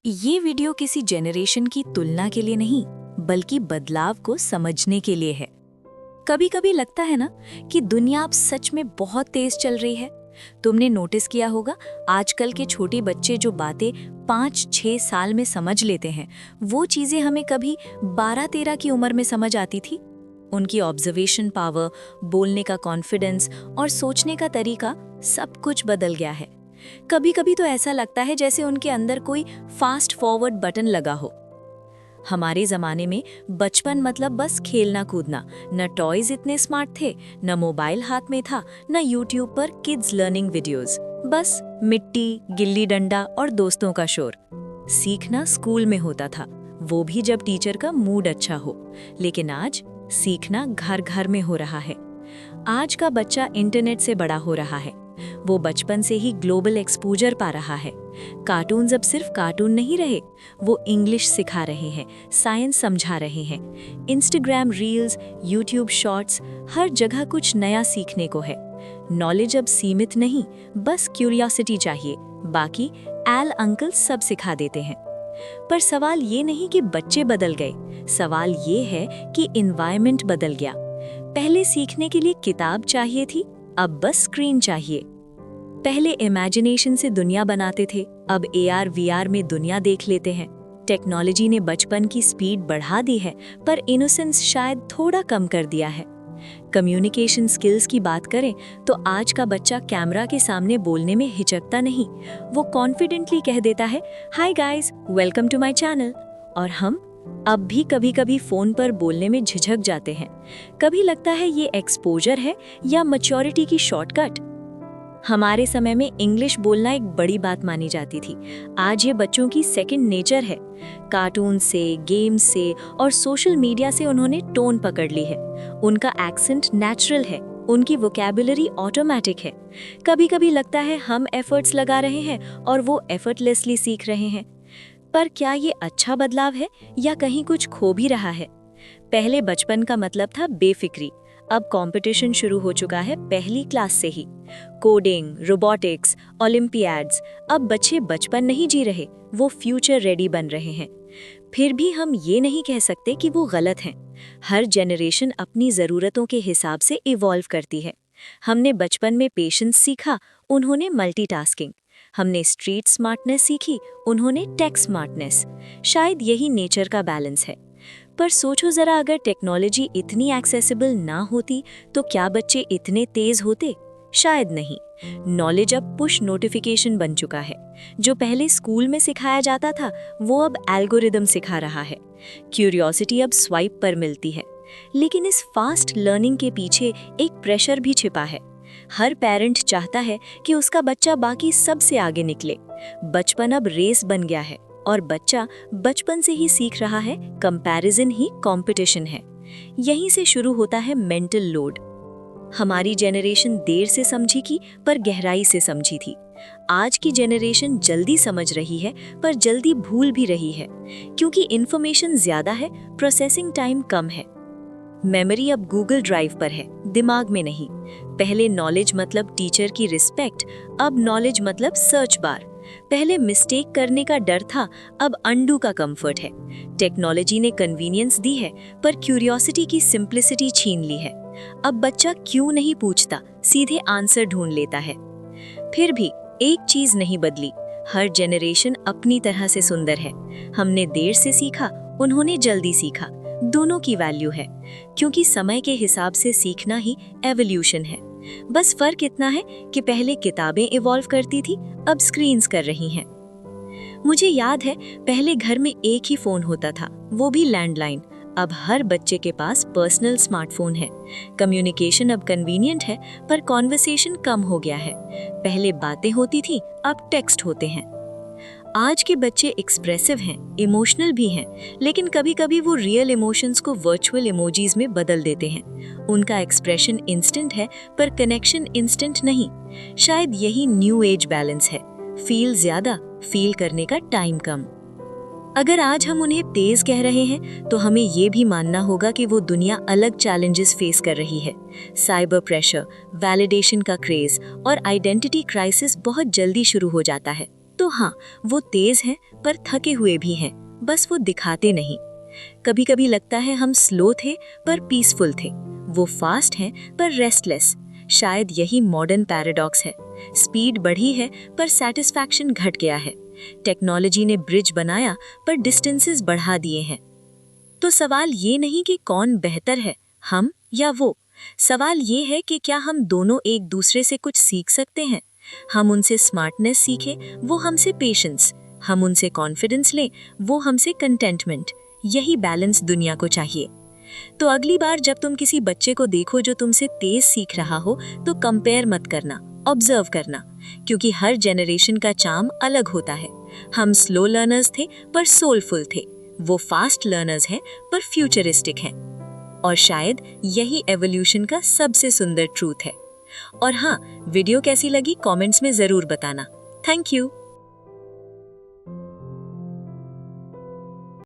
ये वीडियो किसी जेनरेशन की तुलना के लिए नहीं, बल्कि बदलाव को समझने के लिए है। कभी कभी लगता है ना कि दुनिया अब सच में बहुत तेज चल रही है। तुमने नोटिस किया होगा, आजकल के छोटे बच्चे जो बातें 5-6 साल में समझ लेते हैं, वो चीजें हमें कभी 12-13 की उम्र में समझ आती थी। उनकी ऑब्जर्वेशन पावर, बोलने का कॉन्फिडेंस और सोचने का तरीका सब कुछ बदल गया है। कभी कभी तो ऐसा लगता है जैसे उनके अंदर कोई फास्ट फॉरवर्ड बटन लगा हो। हमारे जमाने में बचपन मतलब बस खेलना कूदना, न टॉयज इतने स्मार्ट थे, न मोबाइल हाथ में था, न यूट्यूब पर किड्स लर्निंग वीडियोस। बस मिट्टी, गिल्ली डंडा और दोस्तों का शोर। सीखना स्कूल में होता था, वो भी जब टीचर का मूड अच्छा हो। लेकिन आज सीखना घर घर में हो रहा है। आज का बच्चा इंटरनेट से बड़ा हो रहा है। वो बचपन से ही ग्लोबल एक्सपोजर पा रहा है। कार्टून्स अब सिर्फ कार्टून नहीं रहे, वो इंग्लिश सिखा रहे हैं, साइंस समझा रहे हैं। इंस्टाग्राम रील्स, यूट्यूब शॉर्ट्स, हर जगह कुछ नया सीखने को है। नॉलेज अब सीमित नहीं, बस क्यूरियोसिटी चाहिए। बाकी एल अंकल सब सिखा देते हैं। पर सवाल ये नहीं कि बच्चे बदल गए, सवाल ये है कि एनवायरनमेंट बदल गया। पहले सीखने के लिए किताब चाहिए थी, अब बस स्क्रीन चाहिए। पहले इमेजिनेशन से दुनिया बनाते थे, अब AR VR में दुनिया देख लेते हैं। टेक्नोलॉजी ने बचपन की स्पीड बढ़ा दी है, पर इनोसेंस शायद थोड़ा कम कर दिया है। कम्युनिकेशन स्किल्स की बात करें तो आज का बच्चा कैमरा के सामने बोलने में हिचकता नहीं। वो कॉन्फिडेंटली कह देता है, hi guys, welcome to my channel. और हम अब भी कभी कभी फोन पर बोलने में झिझक जाते हैं। कभी लगता है ये एक्सपोजर है या मैच्योरिटी की शॉर्टकट। हमारे समय में इंग्लिश बोलना एक बड़ी बात मानी जाती थी, आज ये बच्चों की सेकंड नेचर है। कार्टून से, गेम से और सोशल मीडिया से उन्होंने टोन पकड़ ली है। उनका एक्सेंट नेचुरल है, उनकी वोकैबुलरी ऑटोमेटिक है। कभी कभी लगता है हम एफर्ट्स लगा रहे हैं और वो एफर्टलेसली सीख रहे हैं। पर क्या ये अच्छा बदलाव है या कहीं कुछ खो भी रहा है? पहले बचपन का मतलब था बेफिक्री, अब कंपटीशन शुरू हो चुका है पहली क्लास से ही। कोडिंग, रोबोटिक्स, ओलंपियाड्स, अब बच्चे बचपन नहीं जी रहे, वो फ्यूचर रेडी बन रहे हैं। फिर भी हम ये नहीं कह सकते कि वो गलत हैं। हर जनरेशन अपनी ज़रूरतों के हिसाब से इवॉल्व करती है। हमने बचपन में पेशेंस सीखा, उन्होंने मल्टीटास्किंग। हमने स्ट्रीट स्मार्टनेस सीखी, उन्होंने टेक स्मार्टनेस। शायद यही नेचर का बैलेंस है। पर सोचो जरा, अगर टेक्नोलॉजी इतनी एक्सेसिबल ना होती तो क्या बच्चे इतने तेज होते? शायद नहीं। नॉलेज अब पुश नोटिफिकेशन बन चुका है। जो पहले स्कूल में सिखाया जाता था, वो अब एल्गोरिदम सिखा रहा है। क्यूरियोसिटी अब स्वाइप पर मिलती है। लेकिन इस फास्ट लर्निंग के पीछे एक प्रेशर भी छिपा है। हर पेरेंट चाहता है कि उसका बच्चा बाकी सबसे आगे निकले। बचपन अब रेस बन गया है और बच्चा बचपन से ही सीख रहा है कंपैरिजन ही कंपटीशन है। यहीं से शुरू होता है मेंटल लोड। हमारी जेनरेशन देर से समझी की, पर गहराई से समझी थी। आज की जेनरेशन जल्दी समझ रही है, पर जल्दी भूल भी रही है, क्योंकि इन्फॉर्मेशन ज्यादा है, प्रोसेसिंग टाइम कम है। मेमोरी अब गूगल ड्राइव पर है, दिमाग में नहीं। पहले नॉलेज मतलब टीचर की रिस्पेक्ट, अब नॉलेज मतलब सर्च बार। पहले मिस्टेक करने का डर था, अब अंडू का कंफर्ट है। टेक्नोलॉजी ने कन्वीनियंस दी है, पर क्यूरियोसिटी की सिंप्लिसिटी छीन ली है। अब बच्चा क्यों नहीं पूछता, सीधे आंसर ढूंढ लेता है। फिर भी एक चीज नहीं बदली, हर जेनरेशन अपनी तरह से सुंदर है। हमने देर से सीखा, उन्होंने जल्दी सीखा। दोनों की वैल्यू है, क्योंकि समय के हिसाब से सीखना ही एवोल्यूशन है। बस फर्क इतना है कि पहले किताबें इवॉल्व करती थी, अब स्क्रीन्स कर रही हैं। मुझे याद है, पहले घर में एक ही फोन होता था, वो भी लैंडलाइन। अब हर बच्चे के पास पर्सनल स्मार्टफोन है। कम्युनिकेशन अब कन्वीनियंट है, पर कॉन्वर्सेशन कम हो गया है। पहले बातें होती थी, अब टेक्स्ट होते हैं। आज के बच्चे एक्सप्रेसिव हैं, इमोशनल भी हैं, लेकिन कभी कभी वो रियल इमोशंस को वर्चुअल इमोजीज में बदल देते हैं। उनका एक्सप्रेशन इंस्टेंट है, पर कनेक्शन इंस्टेंट नहीं। शायद यही न्यू एज बैलेंस है, फील ज्यादा, फील करने का टाइम कम। अगर आज हम उन्हें तेज कह रहे हैं, तो हमें ये भी मानना होगा कि वो दुनिया अलग चैलेंजेस फेस कर रही है। साइबर प्रेशर, वैलिडेशन का क्रेज और आइडेंटिटी क्राइसिस बहुत जल्दी शुरू हो जाता है। तो तो हाँ, वो तेज हैं पर थके हुए भी हैं, बस वो दिखाते नहीं। कभी कभी लगता है हम स्लो थे पर पीसफुल थे, वो फास्ट हैं पर रेस्टलेस। शायद यही मॉडर्न पैराडॉक्स है। स्पीड बढ़ी है पर सेटिस्फैक्शन घट गया है। टेक्नोलॉजी ने ब्रिज बनाया पर डिस्टेंसेस बढ़ा दिए हैं। तो सवाल ये नहीं कि कौन बेहतर है, हम या वो। सवाल ये है कि क्या हम दोनों एक दूसरे से कुछ सीख सकते हैं। हम उनसे स्मार्टनेस सीखें, वो हमसे पेशेंस। हम उनसे कॉन्फिडेंस लें, वो हमसे कंटेंटमेंट। यही बैलेंस दुनिया को चाहिए। तो अगली बार जब तुम किसी बच्चे को देखो जो तुमसे तेज सीख रहा हो, तो कंपेयर मत करना, ऑब्जर्व करना, क्योंकि हर जेनरेशन का चार्म अलग होता है। हम स्लो लर्नर्स थे पर सोलफुल थे, वो फास्ट लर्नर्स हैं पर फ्यूचरिस्टिक हैं। और शायद यही एवोल्यूशन का सबसे सुंदर ट्रूथ है। और हाँ, वीडियो कैसी लगी कमेंट्स में जरूर बताना। Thank you.